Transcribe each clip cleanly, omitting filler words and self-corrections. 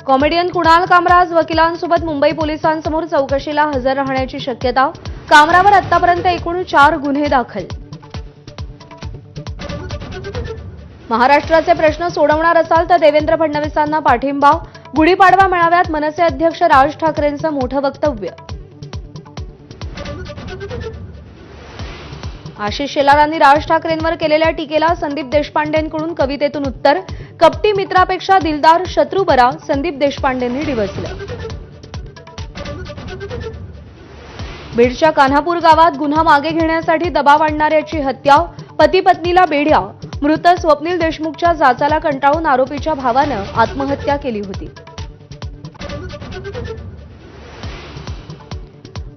Comedian Kunal Kamaraj वकिलांसोबत Mumbai पोलिसांसमोर चौकशीला हजर राहण्याची शक्यता. कामरावर आतापर्यंत एकूण 4 गुन्हे दाखल. महाराष्ट्राचे प्रश्न सोडवणार असाल तर देवेंद्र फडणवीसांना पाठिंबा. गुढीपाडवा मेळाव्यात मनसे अध्यक्ष राज ठाकरेंचं मोठं वक्तव्य. आशिष शेलारांनी राज ठाकरेंवर केलेल्या टीकेला संदीप देशपांडेंकडून कवितेतून उत्तर. कपटी मित्रापेक्षा दिलदार शत्रू बरा, संदीप देशपांडेंनी डिवचलं. बीडच्या कान्हापूर गावात गुन्हा मागे घेण्यासाठी दबाव आणणाऱ्याची हत्या. पती पत्नीला बेड्या. मृत स्वप्नील देशमुखच्या जाचाला कंटाळून आरोपीच्या भावानं आत्महत्या केली होती.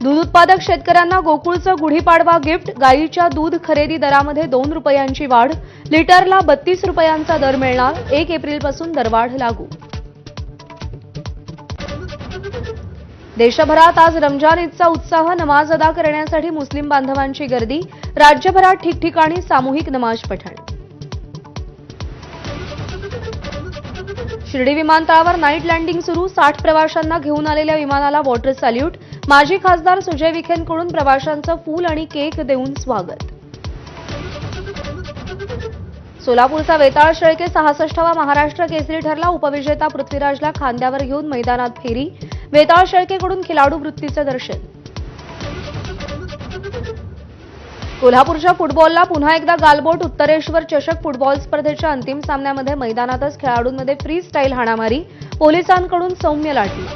दूध उत्पादक शेतकऱ्यांना गोकुळचं गुढीपाडवा गिफ्ट. गायीच्या दूध खरेदी दरामध्ये 2 रुपयांची वाढ. लिटरला 32 रुपयांचा दर मिळणार. 1 एप्रिलपासून दरवाढ लागू. देशभरात आज रमजान ईदचा उत्साह. नमाज अदा करण्यासाठी मुस्लिम बांधवांची गर्दी. राज्यभरात ठिकठिकाणी सामूहिक नमाज पठण. शिर्डी विमानतळावर नाईट लँडिंग सुरू. 60 प्रवाशांना घेऊन आलेल्या विमानाला वॉटर सॅल्यूट. माजी खासदार सुजय विखेंकडून प्रवाशांचं फूल आणि केक देऊन स्वागत. सोलापूरचा वेताळ शेळके 66वा महाराष्ट्र केसरी ठरला. उपविजेता पृथ्वीराजला खांद्यावर घेऊन मैदानात फेरी. वेताळ शेळकेकडून खिलाडू वृत्तीचं दर्शन. कोल्हापूरच्या फुटबॉलला पुन्हा एकदा गालबोट. उत्तरेश्वर चषक फुटबॉल स्पर्धेच्या अंतिम सामन्यामध्ये मैदानातच खेळाडूंमध्ये फ्री स्टाईल हाणामारी. पोलिसांकडून सौम्य लाठी.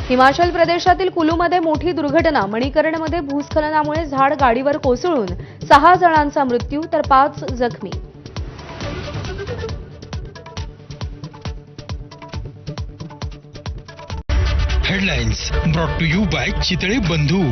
हिमाचल प्रदेशातील कुलूमध्ये मोठी दुर्घटना. मणिकरणमध्ये भूस्खलनामुळे झाड गाडीवर कोसळून 6 जणांचा मृत्यू तर 5 जखमी. Headlines brought to you by Chitale बंधू.